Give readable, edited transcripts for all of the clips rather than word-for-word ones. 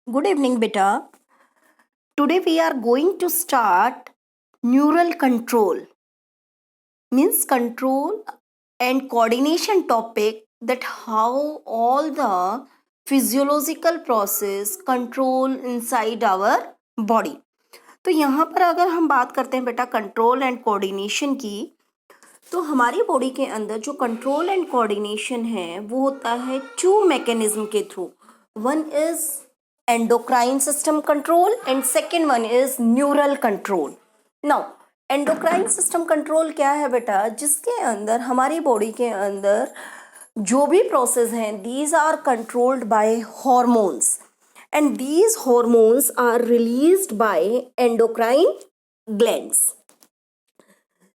Good evening, beta. Today we are going to start neural control. Means control and coordination topic, that how all the physiological process control inside our body. तो यहाँ पर अगर हम बात करते हैं बेटा कंट्रोल एंड कोऑर्डिनेशन की, तो हमारी बॉडी के अंदर जो कंट्रोल एंड कोऑर्डिनेशन है वो होता है टू मैकेनिज्म के through. One is endocrine system control and second one is neural control. Now endocrine system control क्या है बेटा, जिसके अंदर हमारी बॉडी के अंदर जो भी प्रोसेस हैं these are controlled by hormones and these hormones are released by endocrine glands.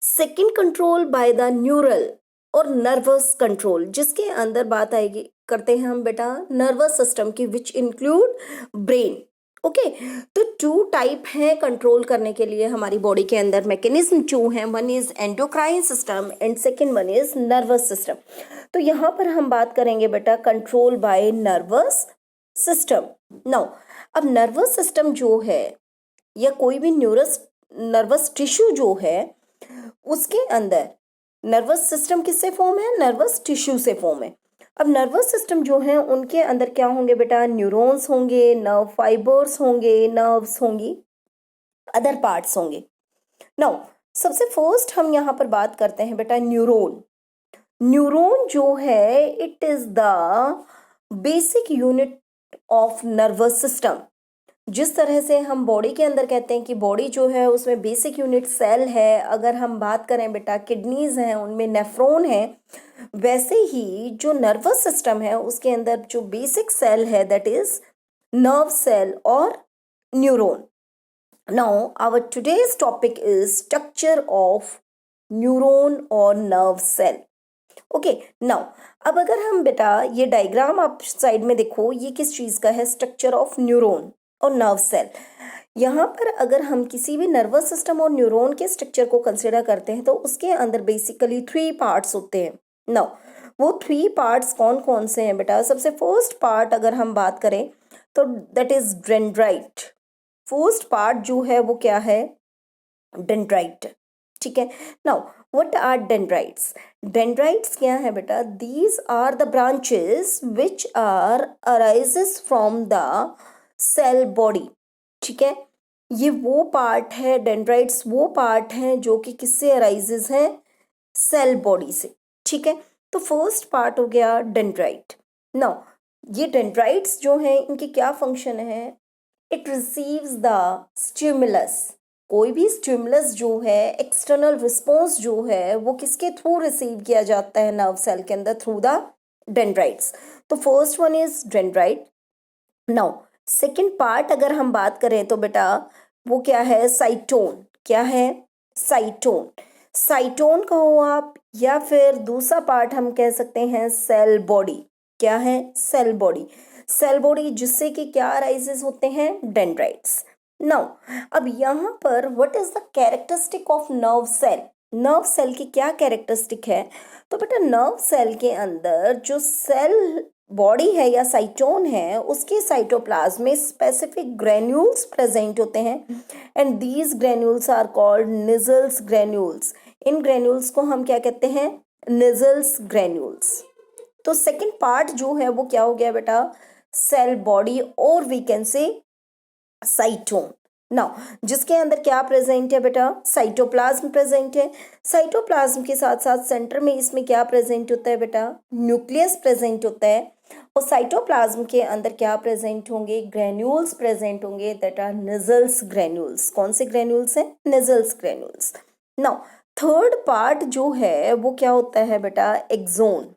Second control by the neural और नर्वस कंट्रोल, जिसके अंदर बात आएगी करते हैं हम बेटा नर्वस सिस्टम की, विच इंक्लूड ब्रेन. ओके, तो टू टाइप हैं कंट्रोल करने के लिए हमारी बॉडी के अंदर, मैकेनिज्म टू हैं. One is endocrine system and second one is nervous system. तो यहाँ पर हम बात करेंगे बेटा control by nervous system. Now अब नर्वस सिस्टम जो है या कोई भी नर्वस टिश्यू जो है उसके अंदर नर्वस सिस्टम किससे फॉर्म है, नर्वस टिश्यू से फॉर्म है. अब नर्वस सिस्टम जो है उनके अंदर क्या होंगे बेटा, न्यूरॉन्स होंगे, नर्व फाइबर्स होंगे, नर्व्स होंगी, अदर पार्ट्स होंगे. नाउ सबसे फर्स्ट हम यहाँ पर बात करते हैं बेटा न्यूरॉन. न्यूरॉन जो है it is the basic unit of nervous system. जिस तरह से हम बॉडी के अंदर कहते हैं कि बॉडी जो है उसमें बेसिक यूनिट सेल है, अगर हम बात करें बेटा किडनीज हैं उनमें नेफ्रॉन है, वैसे ही जो नर्वस सिस्टम है उसके अंदर जो बेसिक सेल है दैट इज नर्व सेल और neuron. Now our today's topic is structure of neuron और नर्व सेल. ओके नाउ अब अगर हम बेटा ये डायग्राम आप साइड में देखो, ये किस चीज का है, स्ट्रक्चर ऑफ न्यूरॉन और नर्व सेल. यहाँ पर अगर हम किसी भी नर्वस सिस्टम और न्यूरॉन के स्ट्रक्चर को कंसिडर करते हैं तो उसके अंदर बेसिकली 3 पार्ट्स होते हैं. नाउ वो 3 पार्ट्स कौन कौन से हैं बेटा, सबसे फर्स्ट पार्ट अगर हम बात करें तो that is dendrite. First part जो है वो क्या है, डेंड्राइट. ठीक है. Now what are dendrites, dendrites क्या है बेटा, these are the branches which are arises from the cell body. ठीक है, ये वो पार्ट है, डेंड्राइट्स वो पार्ट हैं जो कि किससे अराइजेस हैं, सेल बॉडी से. ठीक है, तो फर्स्ट पार्ट हो गया डेंड्राइट. नाउ ये डेंड्राइट्स जो हैं इनकी क्या फंक्शन है, इट रिसीव्स द स्टिमुलस. कोई भी स्टिमुलस जो है, एक्सटर्नल रिस्पॉन्स जो है वो किसके थ्रू रिसीव किया जाता है नर्व सेल के अंदर, थ्रू द डेंड्राइट्स. तो first one is dendrite. Now second part अगर हम बात करें तो बेटा वो क्या है, साइटोन. क्या है, साइटोन. साइटोन कहो आप, या फिर दूसरा पार्ट हम कह सकते हैं सेल बॉडी. क्या है, सेल बॉडी. सेल बॉडी जिससे कि क्या अराइजेस होते हैं, डेंड्राइट्स. नाउ अब यहाँ पर what is the characteristic of nerve cell, nerve cell की क्या कैरेक्टरिस्टिक है, तो बेटा नर्व सेल के अंदर जो सेल बॉडी है या साइटोन है उसके साइटोप्लाज्म में स्पेसिफिक ग्रेन्यूल्स प्रेजेंट होते हैं and these granules are called Nissl's granules. इन ग्रेन्यूल्स को हम क्या कहते हैं, निजल्स ग्रेन्यूल्स. तो सेकेंड पार्ट जो है वो क्या हो गया बेटा, सेल बॉडी और we can say cyton. Now जिसके अंदर क्या प्रेजेंट है बेटा, साइटोप्लाज्म प्रेजेंट है. साइटोप्लाज्म के साथ साथ सेंटर में इसमें क्या प्रेजेंट होता है बेटा, न्यूक्लियस प्रेजेंट होता है. और साइटोप्लाज्म के अंदर क्या प्रेजेंट होंगे, ग्रेन्यूल्स प्रेजेंट होंगे दैट आर निजल्स ग्रेन्यूल्स. कौन से ग्रेन्यूल्स हैं, Nissl's granules. Now third part जो है वो क्या होता है बेटा, एक्सोन.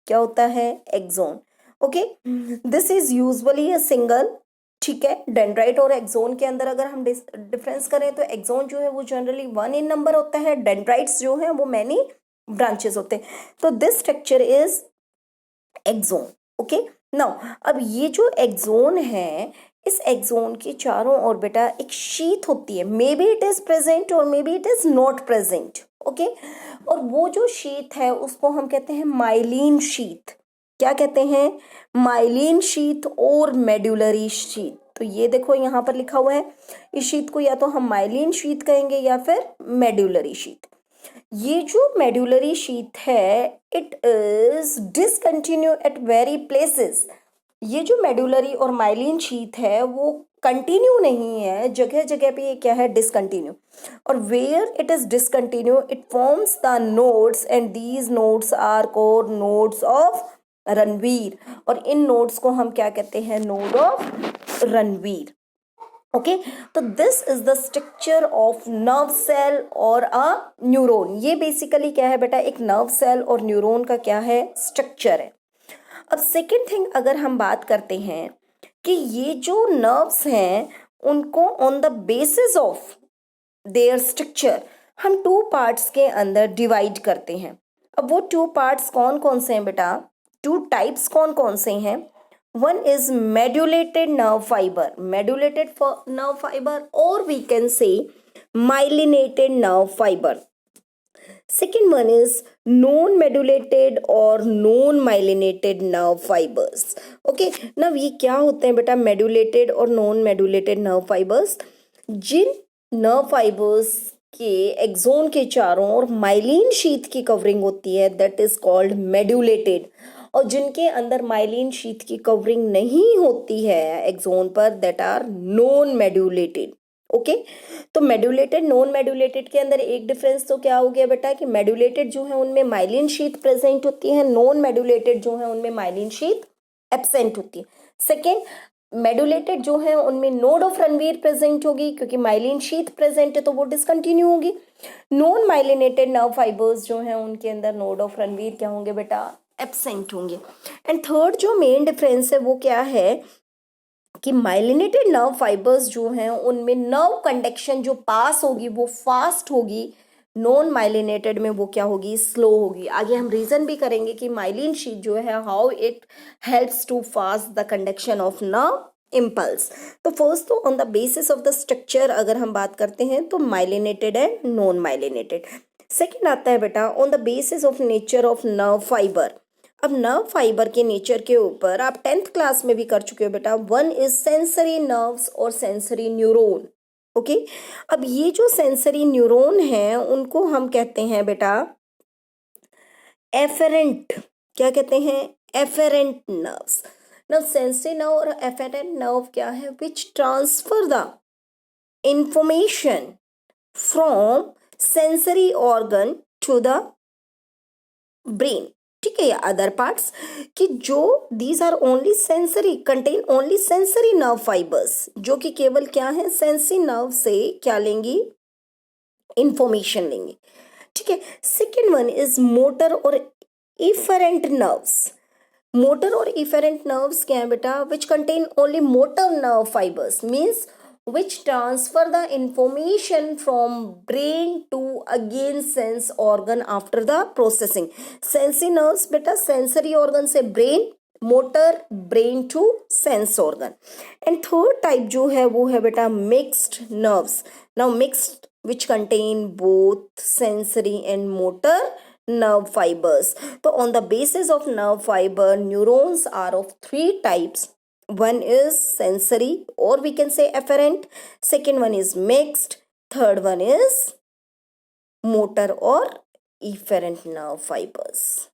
क्या होता है, axon. Okay, this is usually a single. ठीक है, डेंड्राइट और एक्सोन के अंदर अगर हम डिफरेंस करें तो एक्सोन जो है वो जनरली 1 इन नंबर होता है, डेंड्राइट्स जो है वो मैनी ब्रांचेस होते हैं. तो this structure is axon. Okay, now अब ये जो एक्सोन है इस एक्सोन के चारों ओर बेटा एक शीथ होती है, maybe it is present और maybe it is not present. Okay, और वो जो शीथ है उसको हम कहते हैं माइलिन शीथ. क्या कहते हैं, माइलिन शीथ और मेडुलरी शीथ. तो ये देखो यहाँ पर लिखा हुआ है, इस शीत को या तो हम माइलिन शीत कहेंगे या फिर मेड्यूलरी शीत। ये जो मेड्यूलरी शीत है it is discontinue at very places. ये जो मेड्यूलरी और माइलिन शीत है वो कंटिन्यू नहीं है, जगह जगह पे ये क्या है, डिसकंटिन्यू। और where it is discontinue it forms the nodes and these nodes are called nodes of Ranvier. और इन नोड्स को हम क्या कहते हैं, नोड ऑफ रणवीर। ओके, तो this is the structure of nerve cell और अ न्यूरॉन। ये बेसिकली क्या है बेटा, एक नर्व सेल और न्यूरॉन का क्या है, स्ट्रक्चर है। अब सेकेंड थिंग अगर हम बात करते हैं कि ये जो नर्व्स हैं उनको on the basis of their structure हम टू पार्ट्स के अंदर डिवाइड करते हैं। अब वो टू पार्ट्स कौन कौन से हैं बेटा, टू टाइप्स कौन कौन से हैं। One is medullated nerve fibre, medullated nerve fibre, और we can say myelinated nerve fibre. Second one is non-modulated or non-myelinated nerve fibers. Okay, now ये क्या होते हैं बेटा, medulated और non-modulated nerve fibers? जिन nerve fibers के एक्सोन के चारों ओर माइलिन शीथ की कवरिंग होती है that is called medulated, और जिनके अंदर माइलिन शीथ की कवरिंग नहीं होती है एक्सोन पर that are non-modulated. ओके, तो मेड्यूलेटेड नॉन मेड्यूलेटेड के अंदर एक डिफरेंस तो क्या हो गया बेटा कि मेड्यूलेटेड जो है उनमें माइलिन शीथ प्रेजेंट होती है, नॉन मेड्यूलेटेड जो है उनमें माइलिन शीथ एब्सेंट होती है। सेकेंड, मेड्यूलेटेड जो है उनमें नोड ऑफ रणवीर प्रेजेंट होगी, क्योंकि माइलिन शीथ प्रेजेंट है तो वो डिसकंटिन्यू होगी। नॉन माइलिनेटेड नर्व फाइबर्स जो हैं उनके अंदर नोड ऑफ रणवीर क्या होंगे बेटा, एब्सेंट होंगे। एंड थर्ड जो मेन डिफरेंस है वो क्या है कि माइलिनेटेड नर्व फाइबर्स जो हैं उनमें नर्व कंडक्शन जो पास होगी वो फास्ट होगी, नॉन माइलिनेटेड में वो क्या होगी, स्लो होगी। आगे हम रीजन भी करेंगे कि माइलिन शीथ जो है how it helps to fast the conduction of nerve impulse. तो फर्स्ट तो on the basis of the structure अगर हम बात करते हैं तो myelinated and non myelinated. Second आता है बेटा on the basis of nature of nerve fibre. अब नर्व फाइबर के नेचर के ऊपर आप 10th क्लास में भी कर चुके हो बेटा, वन इज सेंसरी नर्व्स और सेंसरी न्यूरॉन। ओके, अब ये जो सेंसरी न्यूरॉन हैं उनको हम कहते हैं बेटा एफेरेंट, क्या कहते हैं, efferent nerves. Nerve sensory nerve और एफेरेंट नर्व क्या है, which transfer the information from sensory organ to the brain. ठीक है, या अदर पार्ट्स कि जो these are only sensory, contain only sensory nerve fibres, जो कि केवल क्या है, सेंसरी नर्व से क्या लेंगी, इंफॉर्मेशन लेंगे। ठीक है, सेकेंड वन इज मोटर और इफरेंट नर्व्स। मोटर और इफरेंट नर्व्स क्या है बेटा, which contain only motor nerve fibres, means which transfer the information from brain to again sense organ after the processing. Sensory nerves बेटा sensory organ से brain, motor brain to sense organ. And third type जो है वो है बेटा mixed nerves. Now mixed which contain both sensory and motor nerve fibers. So on the basis of nerve fiber, neurons are of three types. One is sensory or we can say afferent, second one is mixed, third one is motor or efferent nerve fibers.